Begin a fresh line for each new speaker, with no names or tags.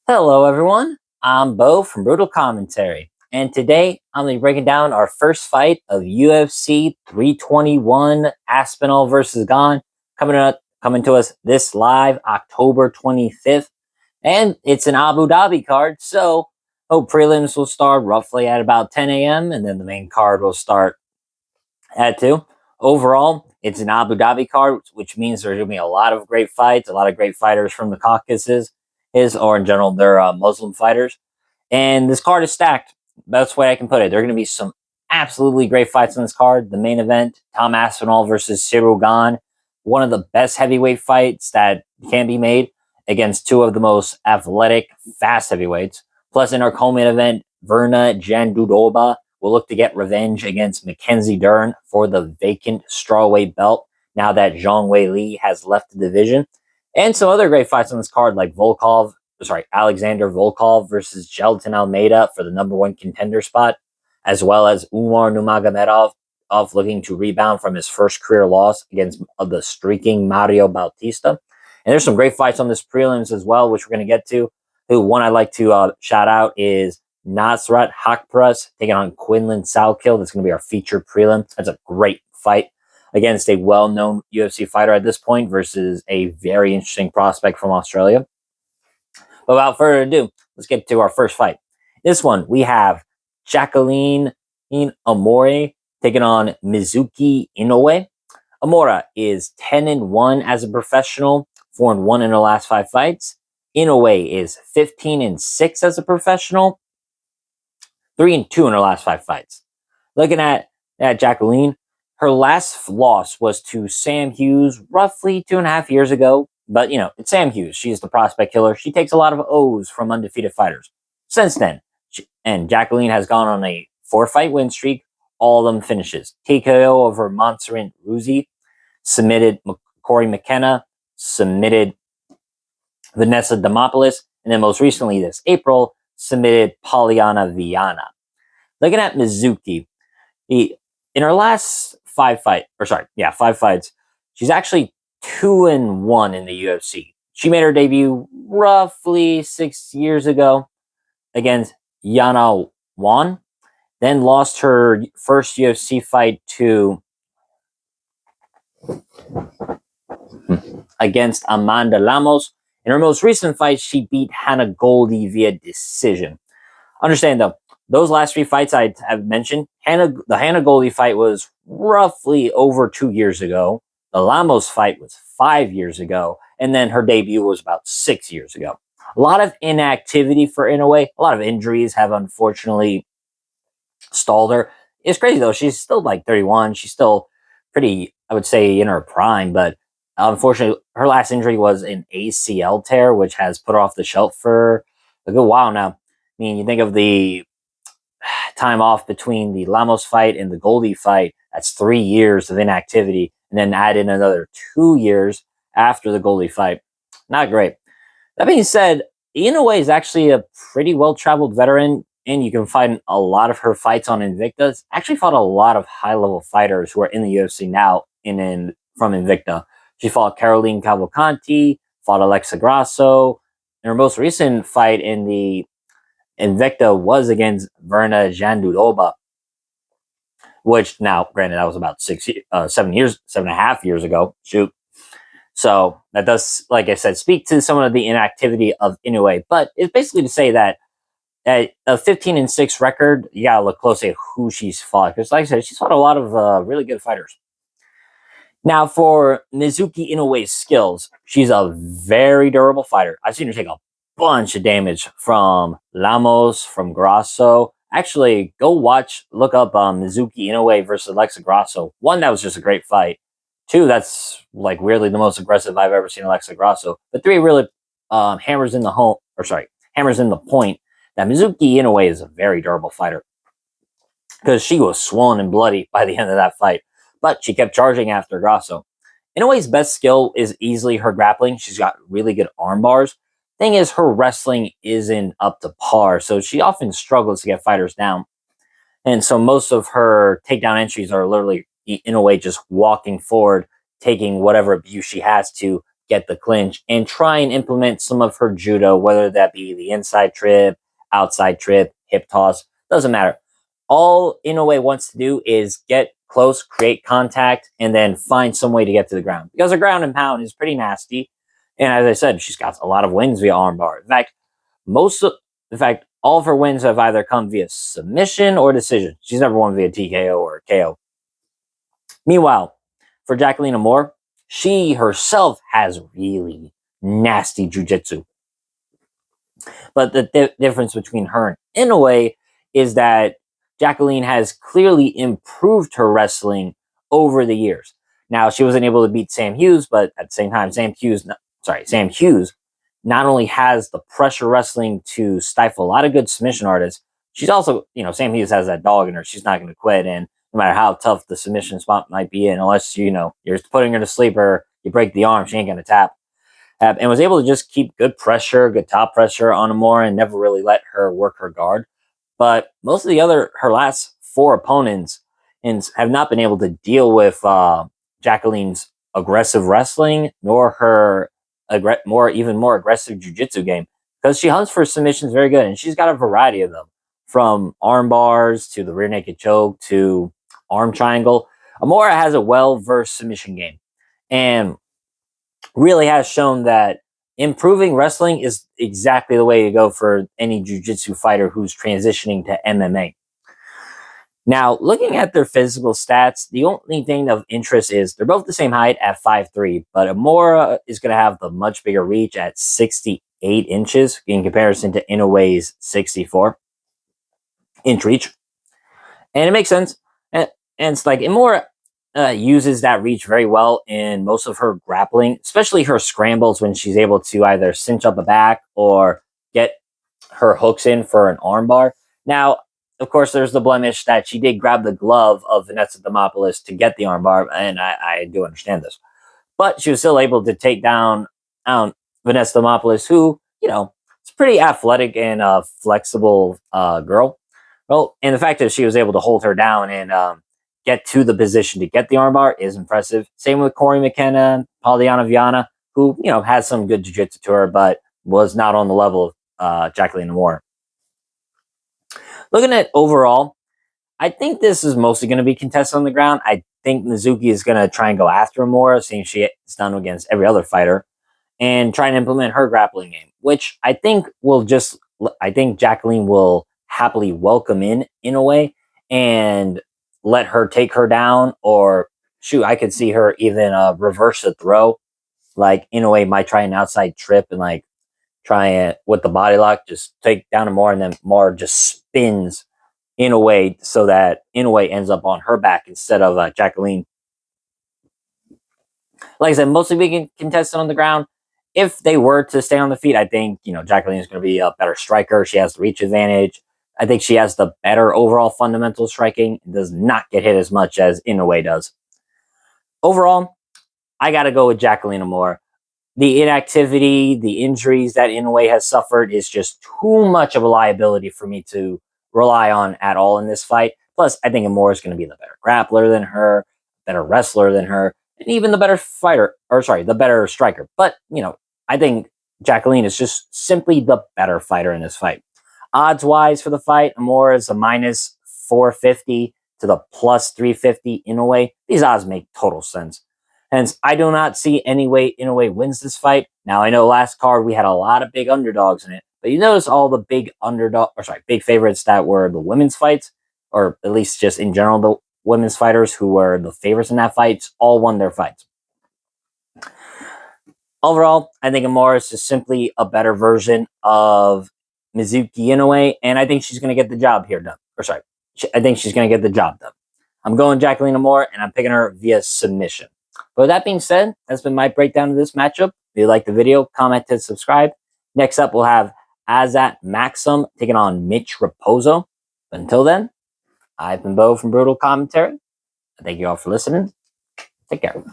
Hello, everyone. I'm Bo from Brutal Commentary, and today I'm going to be breaking down our first fight of UFC 321 Aspinall versus Gane, coming to us this live October 25th, and it's an Abu Dhabi card. So, prelims will start roughly at about 10 a.m. and then the main card will start at 2. Overall, it's an Abu Dhabi card, which means there's going to be a lot of great fights, a lot of great fighters from the Caucasus, or in general, they're Muslim fighters. And this card is stacked. Best way I can put it. There are going to be some absolutely great fights on this card. The main event, Tom Aspinall versus Cyril Gane, one of the best heavyweight fights that can be made against two of the most athletic, fast heavyweights. Plus, in our co-main event, Verna Jandudoba will look to get revenge against Mackenzie Dern for the vacant strawweight belt now that Zhang Wei Li has left the division. And some other great fights on this card, like Alexander Volkov versus Gelton Almeida for the #1 contender spot, as well as Umar Nurmagomedov looking to rebound from his first career loss against the streaking Mario Bautista. And there's some great fights on this prelims as well, which we're going to get to. One I'd like to shout out is Nasrat Hakparas taking on Quinlan Salkill. That's going to be our featured prelim. That's a great fight against a well-known UFC fighter at this point versus a very interesting prospect from Australia. But without further ado, let's get to our first fight. This one, we have Jacqueline Amorim taking on Mizuki Inoue. Amora is 10-1 as a professional, 4-1 in her last 5 fights. Inoue is 15-6 as a professional, 3-2 in her last 5 fights. Looking at Jacqueline, her last loss was to Sam Hughes roughly 2.5 years ago. But, it's Sam Hughes. She's the prospect killer. She takes a lot of O's from undefeated fighters. Since then, Jacqueline has gone on a 4-fight win streak, all of them finishes. TKO over Montserrat Ruzi, submitted Corey McKenna, submitted Vanessa Demopoulos, and then most recently this April, submitted Polyana Viana. Looking at Mizuki, in her last 5 fights, she's actually 2-1 in the UFC. She made her debut roughly 6 years ago against Yana Wan, then lost her first UFC fight to against Amanda Lemos. In her most recent fight, she beat Hannah Goldie via decision. Understand though, those last 3 fights I have mentioned, the Hannah Goldie fight was roughly over 2 years ago. The Lamos fight was 5 years ago, and then her debut was about 6 years ago. A lot of inactivity for Inoue. A lot of injuries have unfortunately stalled her. It's crazy though. She's still like 31. She's still pretty, I would say, in her prime, but unfortunately, her last injury was an ACL tear, which has put her off the shelf for a good while now. I mean, you think of the time off between the Lamos fight and the Goldie fight, that's 3 years of inactivity, and then add in another 2 years after the Goldie fight. Not great. That being said, Inoue is actually a pretty well-traveled veteran, and you can find a lot of her fights on Invicta. Actually fought a lot of high-level fighters who are in the UFC now from Invicta. She fought Caroline Cavalcanti, fought Alexa Grasso. And her most recent fight in the Invicta was against Verna Jandudoba, which now, granted, that was about 7.5 yeyears ago. Shoot. So that does, like I said, speak to some of the inactivity of Inoue. But it's basically to say that at a 15-6 record, you gotta look closely at who she's fought. Because, like I said, she's fought a lot of really good fighters. Now, for Mizuki Inoue's skills, she's a very durable fighter. I've seen her take a bunch of damage from Lamos, from Grasso. Actually, look up Mizuki Inoue versus Alexa Grasso. 1, that was just a great fight. 2, that's like weirdly the most aggressive I've ever seen Alexa Grasso. But 3 really hammers in the point that Mizuki Inoue is a very durable fighter. Because she was swollen and bloody by the end of that fight. But she kept charging after Grasso. Inoue's best skill is easily her grappling. She's got really good arm bars. Thing is, her wrestling isn't up to par, so she often struggles to get fighters down. And so most of her takedown entries are literally Inoue just walking forward, taking whatever abuse she has to get the clinch and try and implement some of her judo, whether that be the inside trip, outside trip, hip toss, doesn't matter. All Inoue wants to do is get close, create contact, and then find some way to get to the ground. Because her ground and pound is pretty nasty. And as I said, she's got a lot of wins via armbar. In fact, all of her wins have either come via submission or decision. She's never won via TKO or KO. Meanwhile, for Jacqueline Amorim, she herself has really nasty jujitsu. But the difference between her and Inoue is that Jacqueline has clearly improved her wrestling over the years. Now, she wasn't able to beat Sam Hughes, but at the same time, Sam Hughes not only has the pressure wrestling to stifle a lot of good submission artists, she's also, Sam Hughes has that dog in her. She's not going to quit. And no matter how tough the submission spot might be in, unless, you're putting her to sleep or you break the arm, she ain't going to tap. And was able to just keep good pressure, good top pressure on Amorim and never really let her work her guard. But most of her last 4 opponents have not been able to deal with Jacqueline's aggressive wrestling, nor her even more aggressive jiu-jitsu game, because she hunts for submissions very good, and she's got a variety of them, from arm bars to the rear naked choke to arm triangle. Amorim has a well-versed submission game, and really has shown that improving wrestling is exactly the way to go for any jiu-jitsu fighter who's transitioning to MMA. Now, looking at their physical stats, the only thing of interest is they're both the same height at 5'3", but Amorim is going to have the much bigger reach at 68 inches in comparison to Inoue's 64-inch reach. And it makes sense. And it's like Amorim uses that reach very well in most of her grappling, especially her scrambles when she's able to either cinch up a back or get her hooks in for an armbar. Now, of course, there's the blemish that she did grab the glove of Vanessa Demopoulos to get the armbar, and I do understand this. But she was still able to take down Vanessa Demopoulos, who, is pretty athletic and flexible girl. Well, and the fact that she was able to hold her down and get to the position to get the armbar is impressive. Same with Corey McKenna, Pauliana Viana, who, has some good jiu-jitsu to her, but was not on the level of Jacqueline Amorim. Looking at overall, I think this is mostly going to be contested on the ground. I think Mizuki is going to try and go after her more, seeing she's done against every other fighter, and try and implement her grappling game, which I think Jacqueline will happily welcome in a way and let her take her down, or shoot, I could see her even reverse a throw. Like Inoue might try an outside trip and try it with the body lock, just take down Amorim, and then Amorim just spins Inoue so that Inoue ends up on her back instead of Jacqueline. Like I said, mostly being contested on the ground. If they were to stay on the feet, I think, Jacqueline is going to be a better striker. She has the reach advantage. I think she has the better overall fundamental striking. It does not get hit as much as Inoue does. Overall, I got to go with Jacqueline Amorim. The inactivity, the injuries that Inoue has suffered is just too much of a liability for me to rely on at all in this fight. Plus, I think Amorim is going to be the better grappler than her, better wrestler than her, and even the better the better striker. But, I think Jacqueline is just simply the better fighter in this fight. Odds-wise for the fight, Amorim is a minus 450 to the plus 350 Inoue. These odds make total sense. Hence, I do not see any way Inoue wins this fight. Now, I know last card we had a lot of big underdogs in it, but you notice all the big big favorites that were the women's fights, or at least just in general, the women's fighters who were the favorites in that fight, all won their fights. Overall, I think Amorim is just simply a better version of Mizuki Inoue, and I think she's going to get the job here done. I think she's going to get the job done. I'm going Jacqueline Amorim, and I'm picking her via submission. But with that being said, that's been my breakdown of this matchup. If you like the video, comment and subscribe. Next up, we'll have Azat Maxim taking on Mitch Raposo. But until then, I've been Bo from Brutal Commentary. Thank you all for listening. Take care.